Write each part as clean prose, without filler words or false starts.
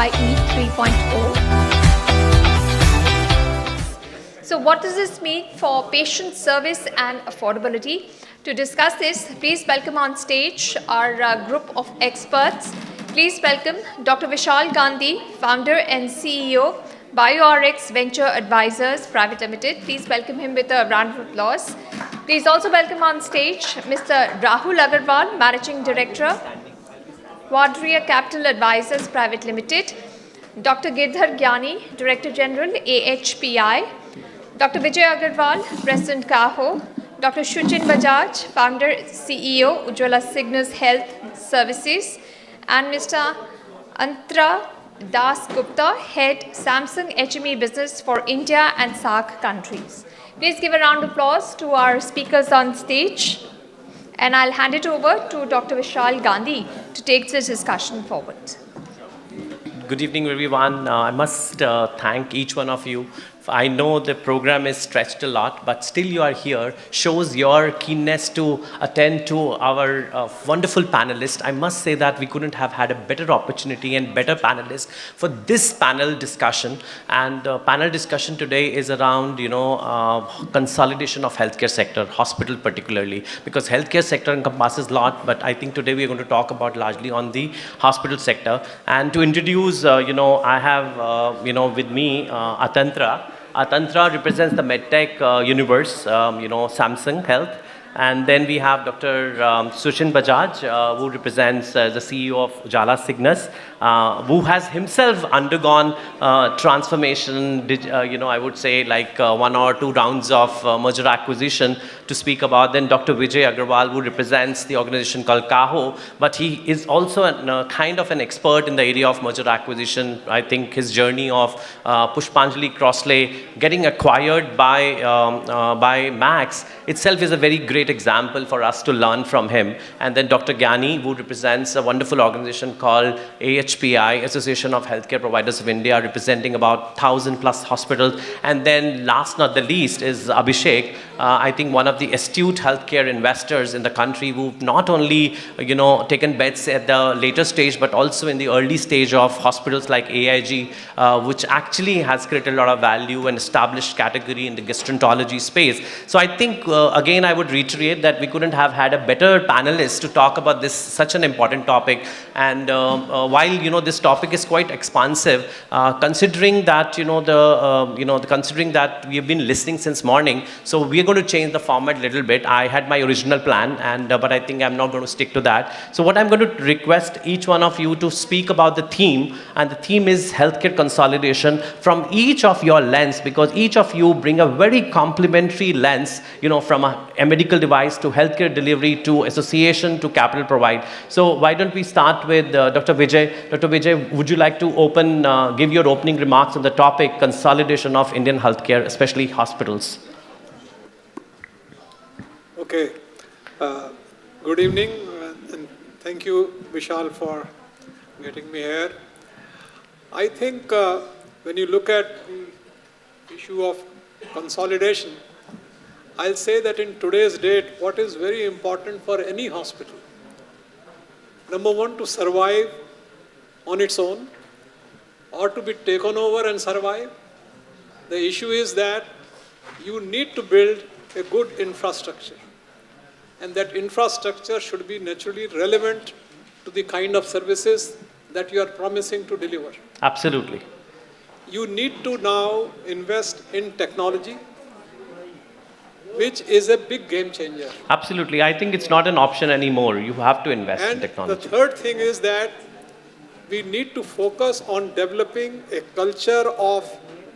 HPIE 3.0. So what does this mean for patient service and affordability? To discuss this, please welcome on stage our group of experts. Please welcome Dr. Vishal Gandhi, founder and CEO, BIORx Venture Advisors Private Limited. Please welcome him with a round of applause. Please also welcome on stage Mr. Rahul Aggarwal, Managing Director, Quadria Capital Advisors Private Limited, Dr. Girdhar Gyani, Director General, AHPI, Dr. Vijay Aggarwal, President Caho, Dr. Shuchin Bajaj, Founder, CEO, Ujala Cygnus Health Services, and Mr. Atantra Gupta, Head, Samsung HME Business for India and SAARC countries. Please give a round of applause to our speakers on stage. And I'll hand it over to Dr. Vishal Gandhi to take this discussion forward. Good evening, everyone. I must thank each one of you. I know the program is stretched a lot, but still you are here, shows your keenness to attend to our wonderful panelists. I must say that we couldn't have had a better opportunity and better panelists for this panel discussion. And panel discussion today is around, consolidation of healthcare sector, hospital particularly, because healthcare sector encompasses a lot, but I think today we're going to talk about largely on the hospital sector. And to introduce, I have, with me, Atantra. Atantra represents the medtech universe, Samsung Health. And then we have Dr. Shuchin Bajaj, who represents the CEO of Ujala Cygnus, who has himself undergone transformation, I would say like 1 or 2 rounds of merger acquisition to speak about. Then Dr. Vijay Aggarwal, who represents the organization called Caho, but he is also kind of an expert in the area of merger acquisition. I think his journey of Pushpanjali Crossley getting acquired by Max itself is a very great example for us to learn from him. And then Dr. Gyani, who represents a wonderful organization called AHPI, Association of Healthcare Providers of India, representing about 1,000 plus hospitals. And then last not the least is Abhishek, I think one of the astute healthcare investors in the country who've not only, taken bets at the later stage, but also in the early stage of hospitals like AIG, which actually has created a lot of value and established category in the gastroenterology space. So I think, again, I would reiterate that we couldn't have had a better panelist to talk about this, such an important topic. And while, this topic is quite expansive, considering that, considering that we have been listening since morning, so we are going to change the format a little bit. I had my original plan, but I think I'm not going to stick to that. So what I'm going to request each one of you to speak about the theme, and the theme is healthcare consolidation from each of your lens, because each of you bring a very complementary lens, from a medical device to healthcare delivery to association to capital provide. So why don't we start with Dr. Vijay. Dr. Vijay, would you like to give your opening remarks on the topic consolidation of Indian healthcare, especially hospitals? Okay. Good evening, and thank you, Vishal, for getting me here. I think when you look at the issue of consolidation, I'll say that in today's date, what is very important for any hospital, number one, to survive on its own or to be taken over and survive. The issue is that you need to build a good infrastructure. And that infrastructure should be naturally relevant to the kind of services that you are promising to deliver. Absolutely. You need to now invest in technology, which is a big game changer. Absolutely. I think it's not an option anymore. You have to invest in technology. And the third thing is that we need to focus on developing a culture of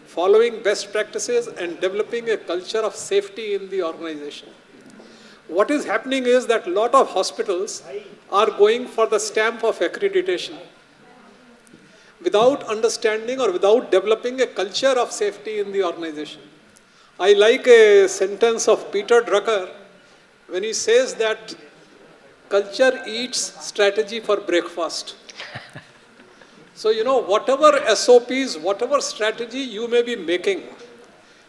following best practices and developing a culture of safety in the organization. What is happening is that a lot of hospitals are going for the stamp of accreditation without understanding or without developing a culture of safety in the organization. I like a sentence of Peter Drucker when he says that culture eats strategy for breakfast. So, whatever SOPs, whatever strategy you may be making,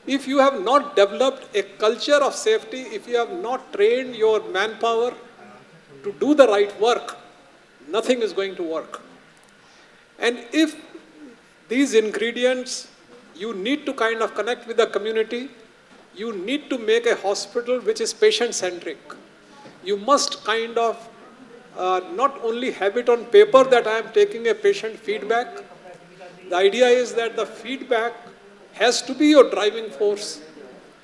if you have not developed a culture of safety, if you have not trained your manpower to do the right work, nothing is going to work. And if these ingredients, you need to kind of connect with the community. You need to make a hospital which is patient-centric. You must kind of not only have it on paper that I am taking a patient feedback. The idea is that the feedback has to be your driving force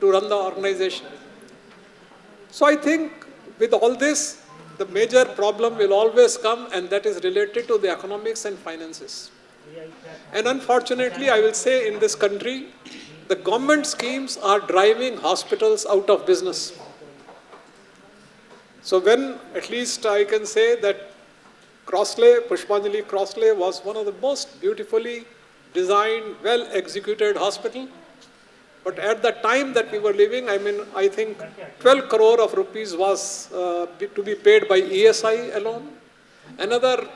to run the organization. So I think with all this, the major problem will always come, and that is related to the economics and finances. And unfortunately, I will say in this country, the government schemes are driving hospitals out of business. So when, at least I can say that Pushpanjali Crossley was one of the most beautifully designed, well-executed hospital. But at the time that we were living, I think 12 crore of rupees was to be paid by ESI alone. Another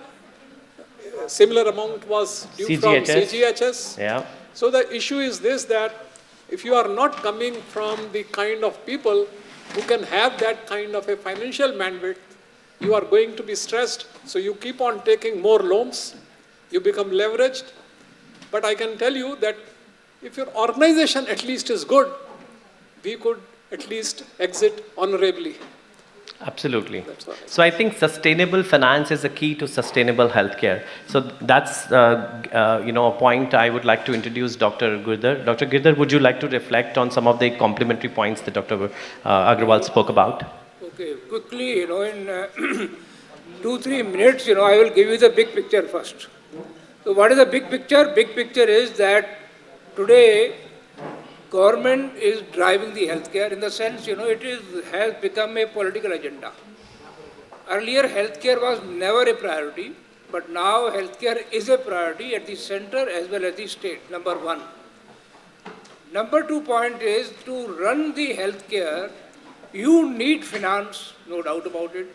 similar amount was due from CGHS. Yeah. So the issue is this, that if you are not coming from the kind of people who can have that kind of a financial bandwidth, you are going to be stressed. So you keep on taking more loans, you become leveraged. But I can tell you that if your organization at least is good, we could at least exit honorably. Absolutely. That's what So I think sustainable finance is the key to sustainable healthcare. So that's a point I would like to introduce Dr. Girdhar. Dr. Girdhar, would you like to reflect on some of the complementary points that Dr. Aggarwal spoke about? Okay, quickly, in 2-3 minutes, I will give you the big picture first. So what is the big picture? Big picture is that today government is driving the healthcare in the sense, has become a political agenda. Earlier, healthcare was never a priority, but now healthcare is a priority at the center as well as the state, number one. Number 2 point is, to run the healthcare, you need finance, no doubt about it.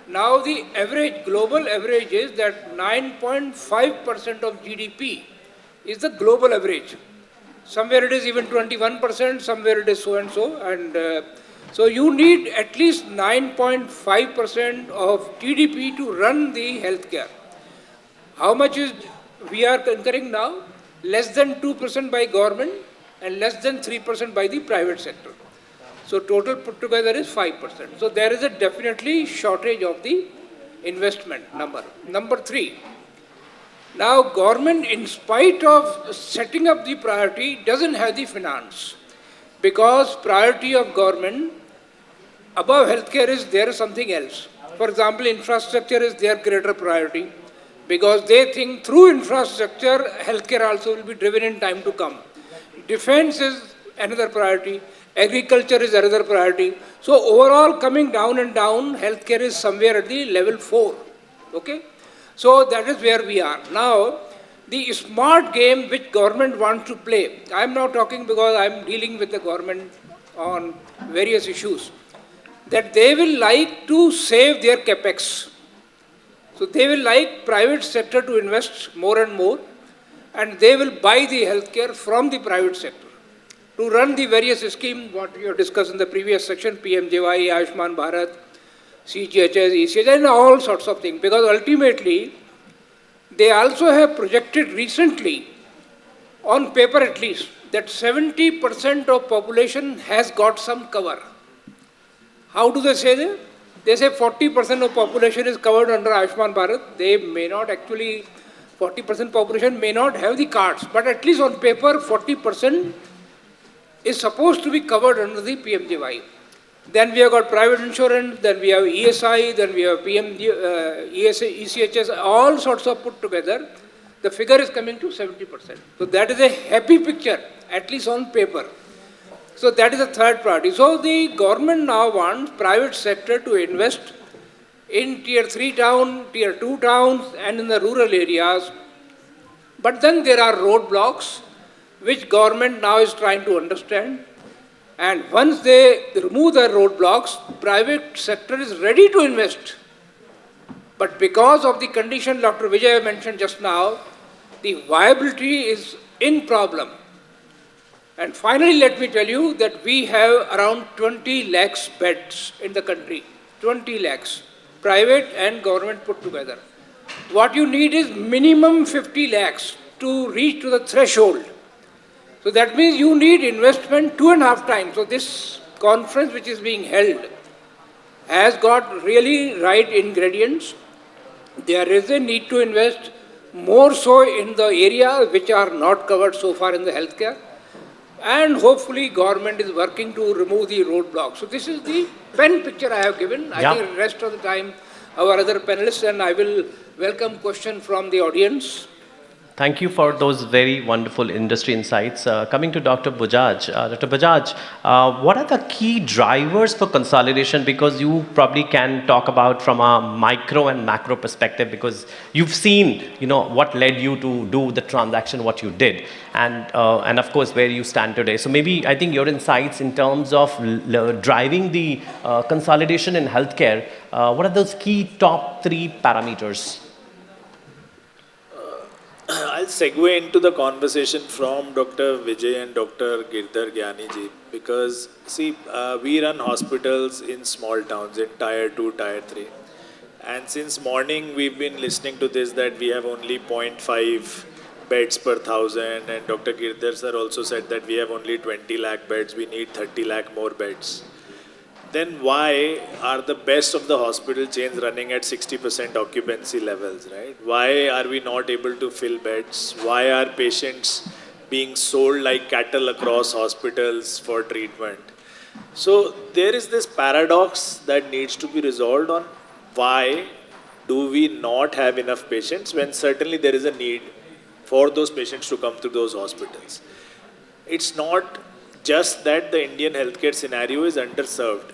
Now the average, global average is that 9.5% of GDP is the global average. Somewhere it is even 21%, somewhere it is so and so. And so you need at least 9.5% of GDP to run the healthcare. How much is we are incurring now? Less than 2% by government and less than 3% by the private sector. So total put together is 5%. So there is a definitely shortage of the investment number. Number 3, now government, in spite of setting up the priority, doesn't have the finance. Because priority of government above healthcare is there is something else. For example, infrastructure is their greater priority, because they think through infrastructure, healthcare also will be driven in time to come. Defense is another priority. Agriculture is another priority. So overall, coming down and down, healthcare is somewhere at the level 4. Okay? So that is where we are. Now, the smart game which government wants to play, I am now talking because I am dealing with the government on various issues, that they will like to save their capex. So they will like private sector to invest more and more, and they will buy the healthcare from the private sector to run the various schemes, what we have discussed in the previous section, PMJY, Ayushman Bharat, CGHS, ECHS, and all sorts of things. Because ultimately, they also have projected recently, on paper at least, that 70% of population has got some cover. How do they say that? They say 40% of population is covered under Ayushman Bharat. They may not actually, 40% population may not have the cards, but at least on paper, 40% is supposed to be covered under the PMJY. Then we have got private insurance, then we have ESI, then we have ECHS, all sorts of put together. The figure is coming to 70%. So that is a happy picture, at least on paper. So that is the third priority. So the government now wants private sector to invest in tier 3 town, tier 2 towns, and in the rural areas. But then there are roadblocks, which government now is trying to understand. And once they remove the roadblocks, private sector is ready to invest. But because of the condition Dr. Vijay mentioned just now, the viability is in problem. And finally, let me tell you that we have around 20 lakhs beds in the country. 20 lakhs, private and government put together. What you need is minimum 50 lakhs to reach to the threshold. So that means you need investment 2.5 times. So this conference which is being held has got really right ingredients. There is a need to invest more so in the areas which are not covered so far in the healthcare. And hopefully government is working to remove the roadblocks. So this is the pen picture I have given. I think the rest of the time our other panelists, and I will welcome question from the audience. Thank you for those very wonderful industry insights. Coming to Dr. Bajaj. Dr. Bajaj, what are the key drivers for consolidation? Because you probably can talk about from a micro and macro perspective, because you've seen, what led you to do the transaction, what you did, and of course where you stand today. So maybe I think your insights in terms of driving the consolidation in healthcare. What are those key top 3 parameters? I'll segue into the conversation from Dr. Vijay and Dr. Girdhar Gyani ji, because see, we run hospitals in small towns, in Tier 2, Tier 3. And since morning, we've been listening to this, that we have only 0.5 beds per 1,000. And Dr. Girdhar sir also said that we have only 20 lakh beds, we need 30 lakh more beds. Then why are the best of the hospital chains running at 60% occupancy levels, right? Why are we not able to fill beds? Why are patients being sold like cattle across hospitals for treatment? So there is this paradox that needs to be resolved on why do we not have enough patients when certainly there is a need for those patients to come to those hospitals. It's not just that the Indian healthcare scenario is underserved.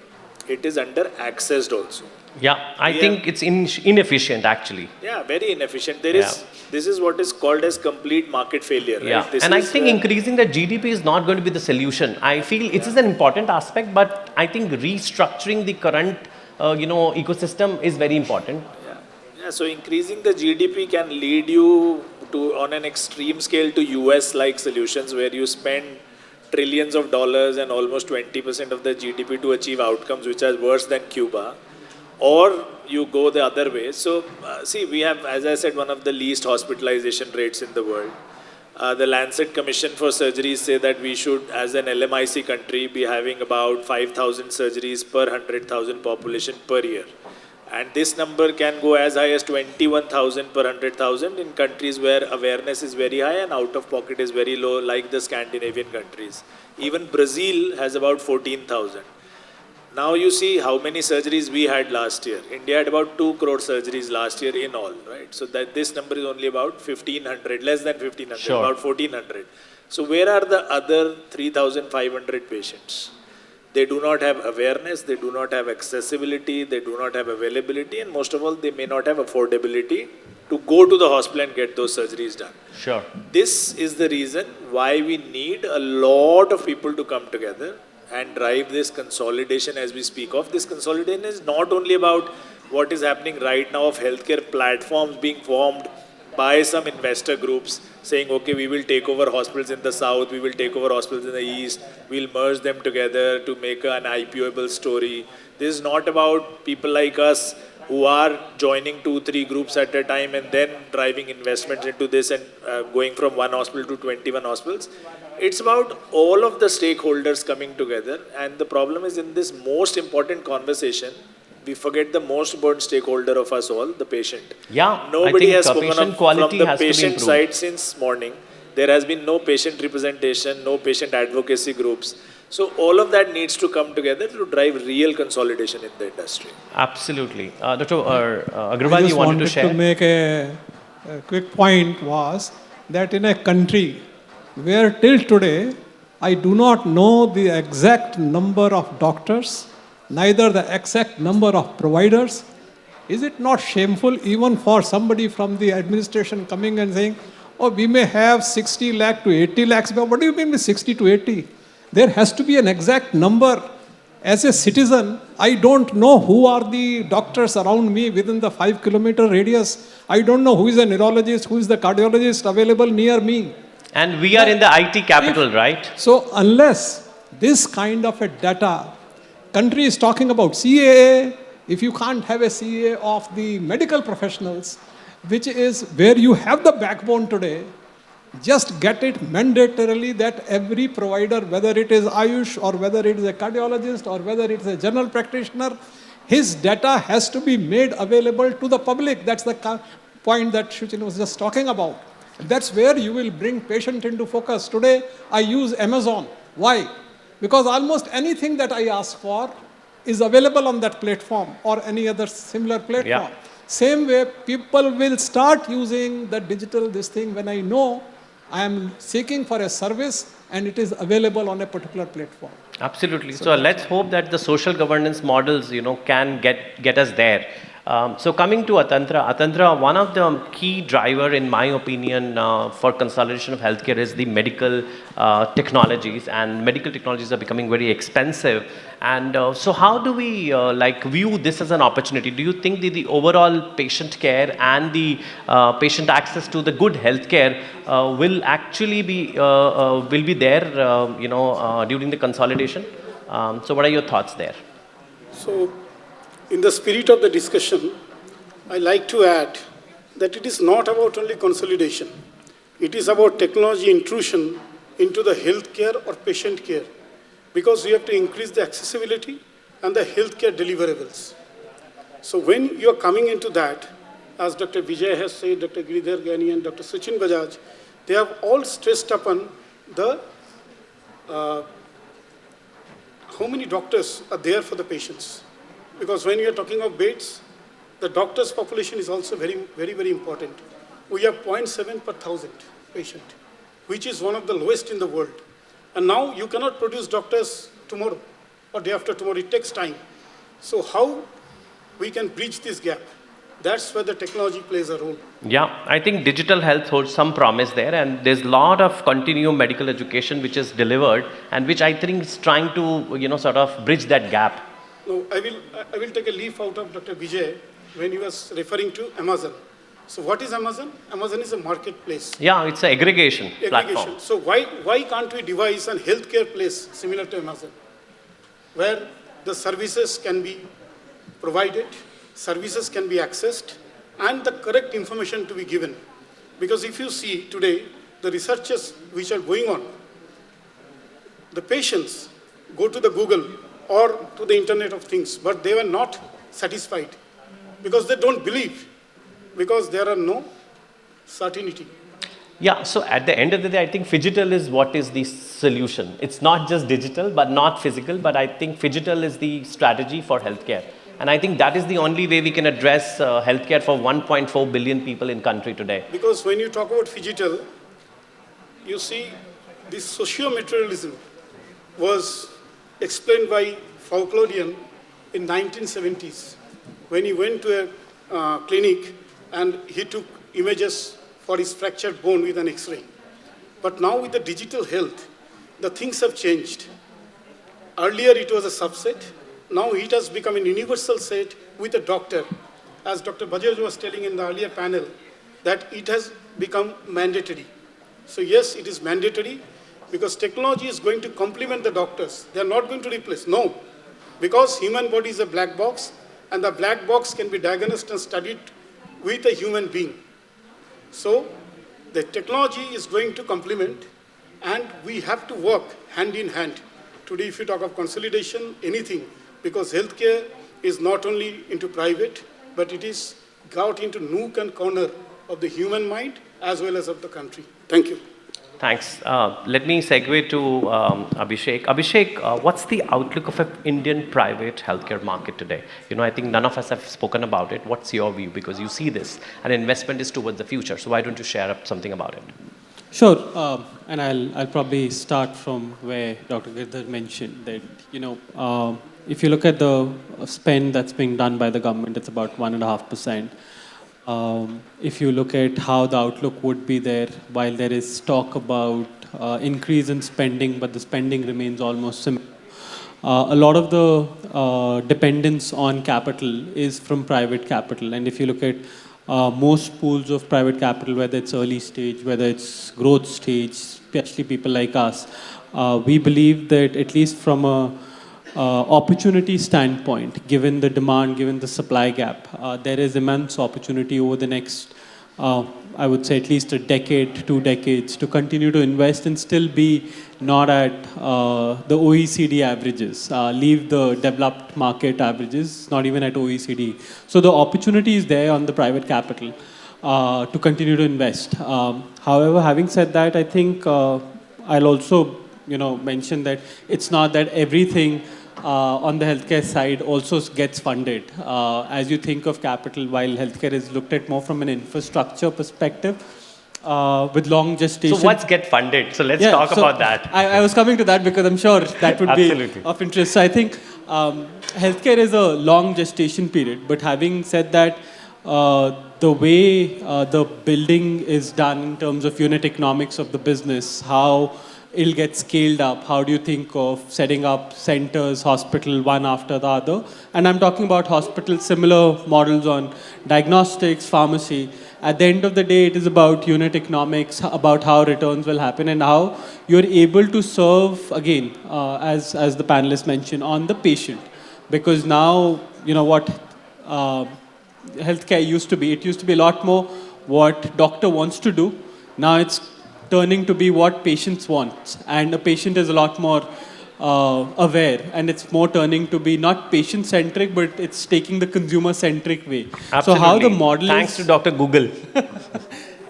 It is under-accessed also. Yeah, I think it's inefficient actually. Yeah, very inefficient. This is what is called as complete market failure, right? Yeah, and I think increasing the GDP is not going to be the solution. I feel it is an important aspect, but I think restructuring the current, ecosystem is very important. Yeah, so increasing the GDP can lead you to, on an extreme scale, to US-like solutions where you spend trillions of dollars and almost 20% of the GDP to achieve outcomes which are worse than Cuba, or you go the other way. So, see, we have, as I said, one of the least hospitalization rates in the world. The Lancet Commission for Surgeries say that we should, as an LMIC country, be having about 5,000 surgeries per 100,000 population per year. And this number can go as high as 21,000 per 100,000 in countries where awareness is very high and out-of-pocket is very low, like the Scandinavian countries. Even Brazil has about 14,000. Now you see how many surgeries we had last year. India had about 2 crore surgeries last year in all, right? So that this number is only about 1,500, less than 1,500, about 1,400. So where are the other 3,500 patients? They do not have awareness, they do not have accessibility, they do not have availability, and most of all, they may not have affordability to go to the hospital and get those surgeries done. Sure. This is the reason why we need a lot of people to come together and drive this consolidation as we speak of. This consolidation is not only about what is happening right now of healthcare platforms being formed by some investor groups saying, okay, we will take over hospitals in the south, we will take over hospitals in the east, we'll merge them together to make an IPOable story. This is not about people like us who are joining 2-3 groups at a time and then driving investments into this and going from one hospital to 21 hospitals. It's about all of the stakeholders coming together, and the problem is in this most important conversation, we forget the most important stakeholder of us all, the patient. Yeah, nobody has spoken up from the patient side since morning. There has been no patient representation, no patient advocacy groups. So all of that needs to come together to drive real consolidation in the industry. Absolutely. Dr. Aggarwal, you wanted to share? I just wanted to make a quick point was that in a country where till today I do not know the exact number of doctors, neither the exact number of providers, is it not shameful even for somebody from the administration coming and saying, oh, we may have 60 lakh to 80 lakhs, but what do you mean with 60 to 80? There has to be an exact number. As a citizen, I don't know who are the doctors around me within the 5-kilometer radius. I don't know who is a neurologist, who is the cardiologist available near me. And we are in the IT capital, right? So unless this kind of a data, country is talking about CAA, if you can't have a CAA of the medical professionals, which is where you have the backbone today, just get it mandatorily that every provider, whether it is Ayush or whether it is a cardiologist or whether it is a general practitioner, his data has to be made available to the public. That's the point that Shuchin was just talking about. That's where you will bring patient into focus. Today, I use Amazon. Why? Because almost anything that I ask for is available on that platform or any other similar platform. Yeah. Same way, people will start using the digital this thing when I know I am seeking for a service and it is available on a particular platform. Absolutely. So let's hope that the social governance models, can get us there. So coming to Atantra, one of the key driver, in my opinion, for consolidation of healthcare is the medical technologies, and medical technologies are becoming very expensive. And so how do we view this as an opportunity? Do you think the overall patient care and the patient access to the good healthcare will actually be there, during the consolidation? So what are your thoughts there? So, in the spirit of the discussion, I like to add that it is not about only consolidation. It is about technology intrusion into the healthcare or patient care, because we have to increase the accessibility and the healthcare deliverables. So when you are coming into that, as Dr. Vijay has said, Dr. Girdhar, Gyani, and Dr. Shuchin Bajaj, they have all stressed upon the how many doctors are there for the patients. Because when you are talking of beds, the doctors' population is also very, very, very important. We have 0.7 per thousand patient, which is one of the lowest in the world. And now you cannot produce doctors tomorrow or day after tomorrow. It takes time. So how we can bridge this gap? That's where the technology plays a role. Yeah, I think digital health holds some promise there, and there's a lot of continuum medical education which is delivered, and which I think is trying to, sort of bridge that gap. No, I will take a leaf out of Dr. Vijay when he was referring to Amazon. So what is Amazon? Amazon is a marketplace. Yeah, it's an aggregation platform. So why can't we devise a healthcare place similar to Amazon, where the services can be provided, services can be accessed, and the correct information to be given? Because if you see today, the researches which are going on, the patients go to the Google or to the Internet of Things, but they were not satisfied because they don't believe, because there are no certainty. Yeah, so at the end of the day, I think phygital is what is the solution. It's not just digital, but not physical, but I think phygital is the strategy for healthcare. And I think that is the only way we can address healthcare for 1.4 billion people in country today. Because when you talk about phygital, you see this socio-materialism was explained by Foucauldian in 1970s when he went to a clinic and he took images for his fractured bone with an X-ray. But now with the digital health, the things have changed. Earlier it was a subset. Now it has become a universal set with a doctor. As Dr. Bajaj was telling in the earlier panel, that it has become mandatory. So yes, it is mandatory because technology is going to complement the doctors. They are not going to replace. No, because human body is a black box, and the black box can be diagnosed and studied with a human being. So the technology is going to complement, and we have to work hand in hand. Today, if you talk of consolidation, anything, because healthcare is not only into private, but it is got into nook and corner of the human mind as well as of the country. Thank you. Thanks. Let me segue to Abhishek. Abhishek, what's the outlook of an Indian private healthcare market today? I think none of us have spoken about it. What's your view? Because you see this, and investment is towards the future. So why don't you share up something about it? Sure. And I'll probably start from where Dr. Girdhar mentioned that, if you look at the spend that's being done by the government, it's about 1.5%. If you look at how the outlook would be there, while there is talk about increase in spending, but the spending remains almost similar. A lot of the dependence on capital is from private capital. And if you look at most pools of private capital, whether it's early stage, whether it's growth stage, especially people like us, we believe that at least from a opportunity standpoint, given the demand, given the supply gap, there is immense opportunity over the next I would say at least a decade, 2 decades, to continue to invest and still be not at the OECD averages, leave the developed market averages, not even at OECD. So the opportunity is there on the private capital to continue to invest. However, having said that, I think I'll also mention that it's not that everything on the healthcare side also gets funded. As you think of capital, while healthcare is looked at more from an infrastructure perspective, with long gestation. So what's get funded? So let's talk about that. I was coming to that because I'm sure that would be of interest. So I think healthcare is a long gestation period. But having said that, the way the building is done in terms of unit economics of the business, how it'll get scaled up. How do you think of setting up centers, hospital, one after the other? And I'm talking about hospitals, similar models on diagnostics, pharmacy. At the end of the day, it is about unit economics, about how returns will happen and how you're able to serve, again, as the panelists mentioned, on the patient. Because now, what healthcare used to be, it used to be a lot more what doctor wants to do. Now it's turning to be what patients want. And a patient is a lot more aware. And it's more turning to be not patient-centric, but it's taking the consumer-centric way. Absolutely. So how the model Thanks to Dr. Google.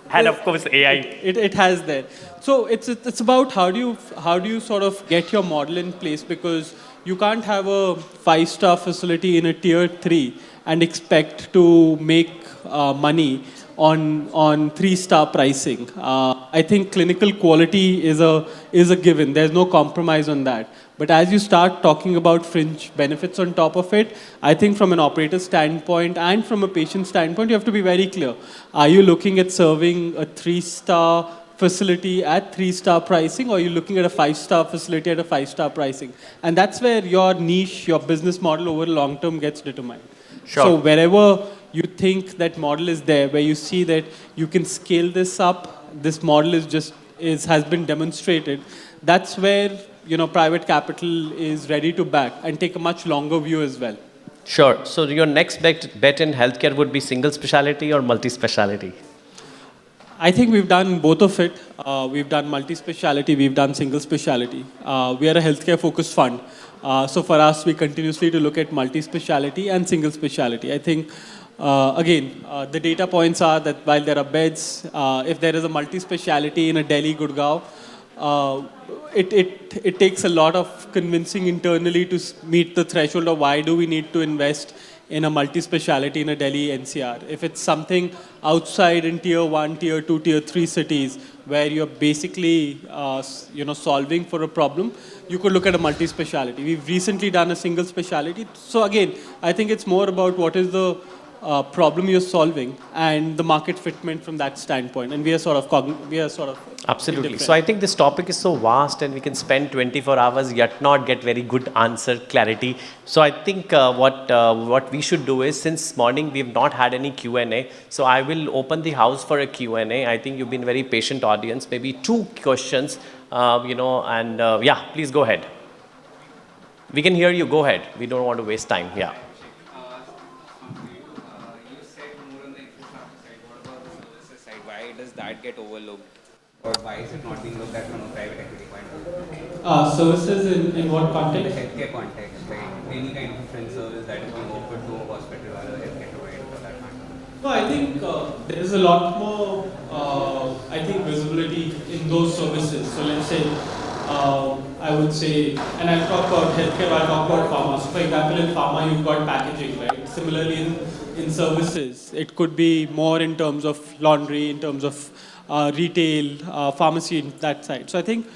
And of course, AI. It has that. So it's about how do you sort of get your model in place, because you can't have a 5-star facility in a tier 3 and expect to make money on 3-star pricing. I think clinical quality is a given. There's no compromise on that. But as you start talking about fringe benefits on top of it, I think from an operator standpoint and from a patient standpoint, you have to be very clear. Are you looking at serving a 3-star facility at 3-star pricing, or are you looking at a 5-star facility at a 5-star pricing? And that's where your niche, your business model over long term gets determined. Sure. So wherever you think that model is there, where you see that you can scale this up, this model has been demonstrated, that's where private capital is ready to back and take a much longer view as well. Sure. So your next bet in healthcare would be single specialty or multi-specialty? I think we've done both of it. We've done multi-speciality, we've done single speciality. We are a healthcare focused fund. So for us, we continuously to look at multi-speciality and single speciality. I think, again, the data points are that while there are beds, if there is a multi-speciality in a Delhi, Gurgaon, it takes a lot of convincing internally to meet the threshold of why do we need to invest in a multi-speciality in a Delhi NCR. If it's something outside in tier 1, tier 2, tier 3 cities where you're basically solving for a problem, you could look at a multi-speciality. We've recently done a single speciality. So again, I think it's more about what is the problem you're solving and the market fitment from that standpoint. And we are sort of absolutely. indifferent. So I think this topic is so vast and we can spend 24 hours yet not get very good answer clarity. So I think what we should do is, since morning we have not had any Q&A, so I will open the house for a Q&A. I think you've been very patient audience, maybe 2 questions, yeah, please go ahead. We can hear you, go ahead. We don't want to waste time, yeah. Does that get overlooked, or why is it not being looked at from a private equity point of view? Services in what In context? the healthcare context, like any kind of different service that is being offered to a hospital or a healthcare provider for that matter. No, I think there is a lot more, visibility in those services. So let's say, I would say, and I'll talk about healthcare, I'll talk about pharma. So for example, in pharma, you've got packaging, right? Similarly, in services, it could be more in terms of laundry, in terms of retail, pharmacy, that side. So I think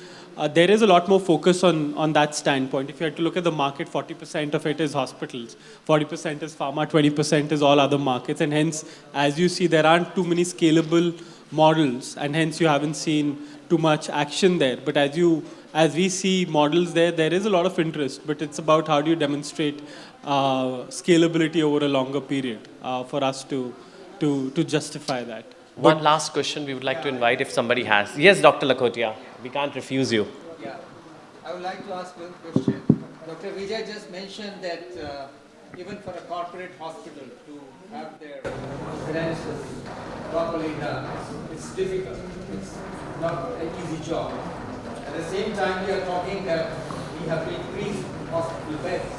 there is a lot more focus on that standpoint. If you had to look at the market, 40% of it is hospitals, 40% is pharma, 20% is all other markets. And hence, as you see, there aren't too many scalable models, and hence you haven't seen too much action there. But as we see models there is a lot of interest, but it's about how do you demonstrate scalability over a longer period for us to justify that. One last question we would like to invite if somebody has. Yes, Dr. Lakhotia, we can't refuse you. Yeah, I would like to ask one question. Dr. Vijay just mentioned that even for a corporate hospital to have their finances properly done. It's difficult. It's not an easy job. At the same time, we are talking that we have to increase hospital beds.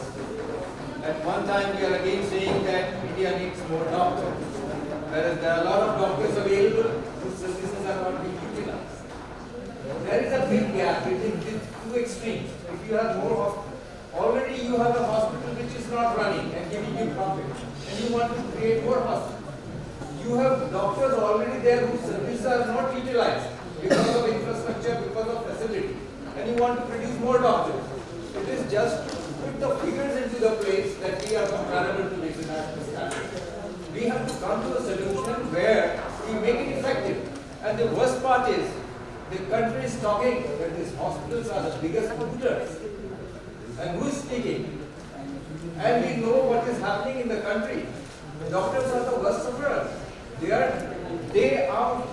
At one time, we are again saying that India needs more doctors, whereas there are a lot of doctors available whose services are not being utilized. There is a big gap between these two extremes. If you have more hospitals, already you have a hospital which is not running and giving you profit, and you want to create more hospitals. You have doctors already there whose services are not utilized because of infrastructure, because of facility, and you want to produce more doctors. It is just to put the figures into the place that we are comparable to international standards. We have to come to a solution where we make it effective. And the worst part is, the country is talking that these hospitals are the biggest polluters. And who is speaking? And we know what is happening in the country. Doctors are the worst sufferers. They are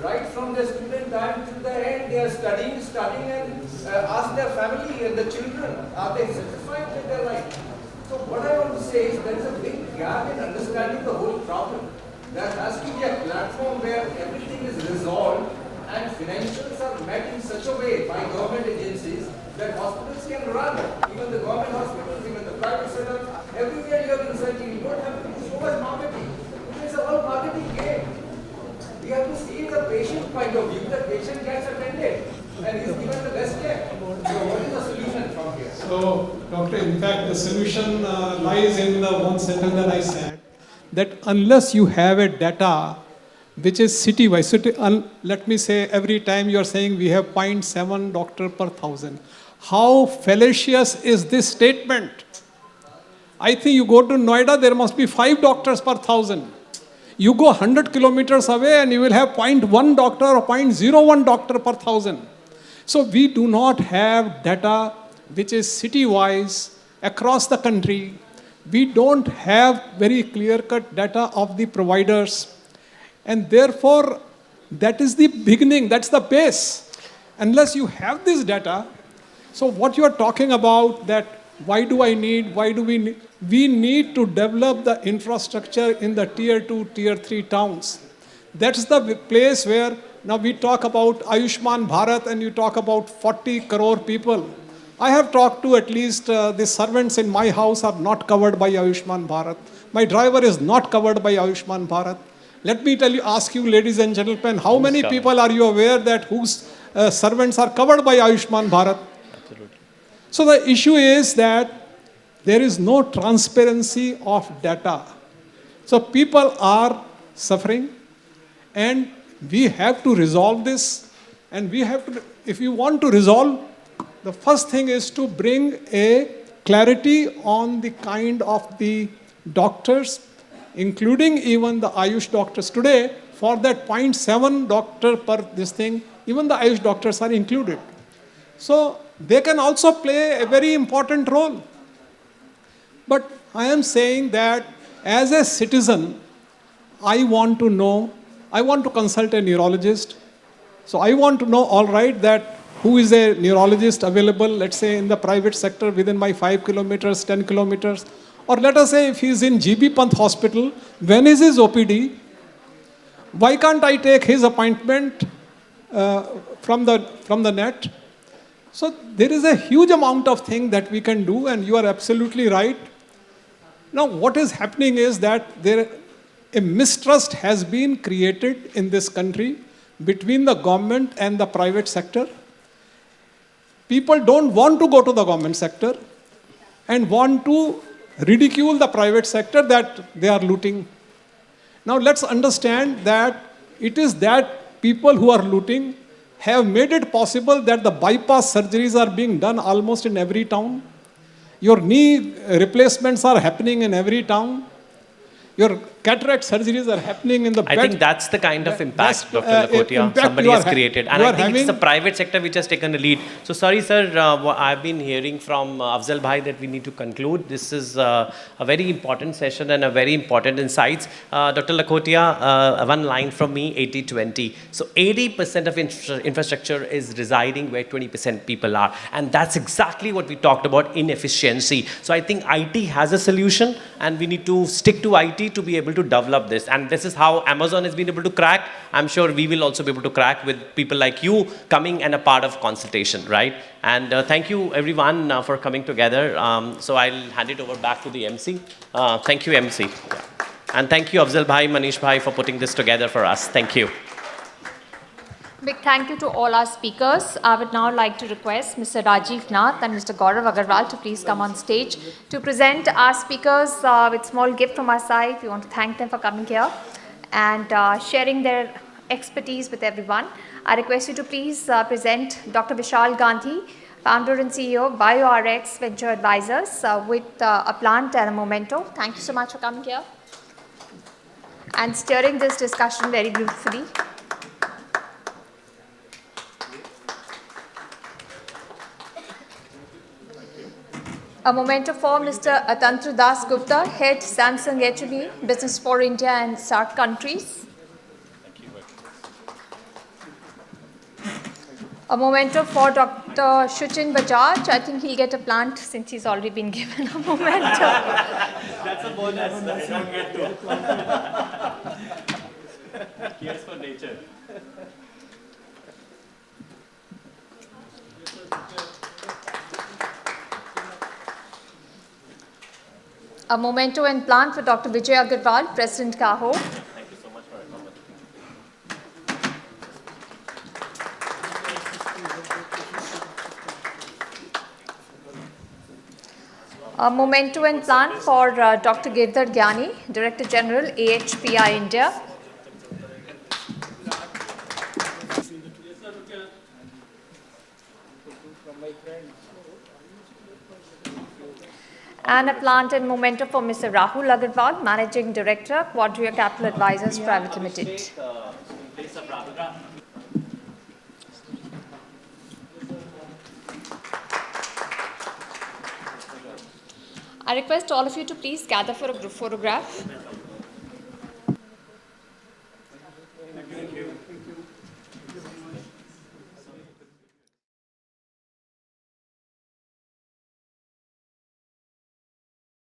right from the student time to the end. They are studying and ask their family and the children, are they satisfied with their life? So what I want to say is there is a big gap in understanding the whole problem. There has to be a platform where everything is resolved and financials are met in such a way by government agencies that hospitals can run. Even the government hospitals, even the private setup, everywhere you have incentive. You don't have to do so much marketing. It's a whole marketing game. We have to see the patient point of view. The patient gets attended and is given the best care. So what is the solution from here? So, Doctor, in fact, the solution lies in the one sentence that I said, that unless you have a data which is city-wise, let me say every time you are saying we have 0.7 doctor per 1,000. How fallacious is this statement? I think you go to Noida, there must be 5 doctors per 1,000. You go 100 kilometers away and you will have 0.1 doctor or 0.01 doctor per 1,000. So we do not have data which is city-wise across the country. We don't have very clear-cut data of the providers. And therefore, that is the beginning, that's the base. Unless you have this data, so what you are talking about that why do we need? We need to develop the infrastructure in the tier 2, tier 3 towns. That's the place where now we talk about Ayushman Bharat and you talk about 40 crore people. I have talked to at least the servants in my house are not covered by Ayushman Bharat. My driver is not covered by Ayushman Bharat. Let me ask you, ladies and gentlemen, how many people are you aware that whose servants are covered by Ayushman Bharat? Absolutely. So the issue is that there is no transparency of data. So people are suffering and we have to resolve this. And we have to, if you want to resolve, the first thing is to bring a clarity on the kind of the doctors, including even the Ayush doctors. Today, for that 0.7 doctor per this thing, even the Ayush doctors are included. So they can also play a very important role. But I am saying that as a citizen, I want to know, I want to consult a neurologist. So I want to know, all right, that who is a neurologist available, let's say in the private sector within my 5 kilometers, 10 kilometers. Or let us say if he is in GB Pant hospital, when is his OPD? Why can't I take his appointment from the net? So there is a huge amount of thing that we can do, and you are absolutely right. Now what is happening is that a mistrust has been created in this country between the government and the private sector. People don't want to go to the government sector and want to ridicule the private sector that they are looting. Now let's understand that it is that people who are looting have made it possible that the bypass surgeries are being done almost in every town. Your knee replacements are happening in every town. Your cataract surgeries are happening in the I think that's the kind of impact, Dr. Lakhotia, somebody has created. And I think it's the private sector which has taken the lead. So sorry, sir, I've been hearing from Afzal Bhai that we need to conclude. This is a very important session and a very important insights. Dr. Lakhotia, one line from me, 80-20. So 80% of infrastructure is residing where 20% people are. And that's exactly what we talked about, inefficiency. So I think IT has a solution and we need to stick to IT capacity to be able to develop this. And this is how Amazon has been able to crack. I'm sure we will also be able to crack with people like you coming and a part of Consultation, right? And thank you everyone for coming together. So I'll hand it over back to the MC. Thank you, MC. Yeah. And thank you, Afzal Bhai, Manish Bhai, for putting this together for us. Thank you. Big thank you to all our speakers. I would now like to request Mr. Rajiv Nath and Mr. Gaurav Aggarwal to please come on stage to present our speakers with small gift from our side. We want to thank them for coming here and sharing their expertise with everyone. I request you to please present Dr. Vishal Gandhi, founder and CEO of BIORx Venture Advisors with a plant and a memento. Thank you so much for coming here and steering this discussion very beautifully. A memento for Mr. Atantra Das Gupta, Head Samsung HPIE, Business for India and SAARC countries. A memento for Dr. Shuchin Bajaj. I think he'll get a plant since he's already been given a memento. That's a bonus. I don't get to. Here's for nature. A memento and plant for Dr. Vijay Aggarwal, President Caho. Thank you so much for accommodating. A memento and plant for Dr. Girdhar Gyani, Director General, AHPI India. And a plant and memento for Mr. Rahul Aggarwal, Managing Director, Quadria Capital Advisors Private Limited. I request all of you to please gather for a group photograph.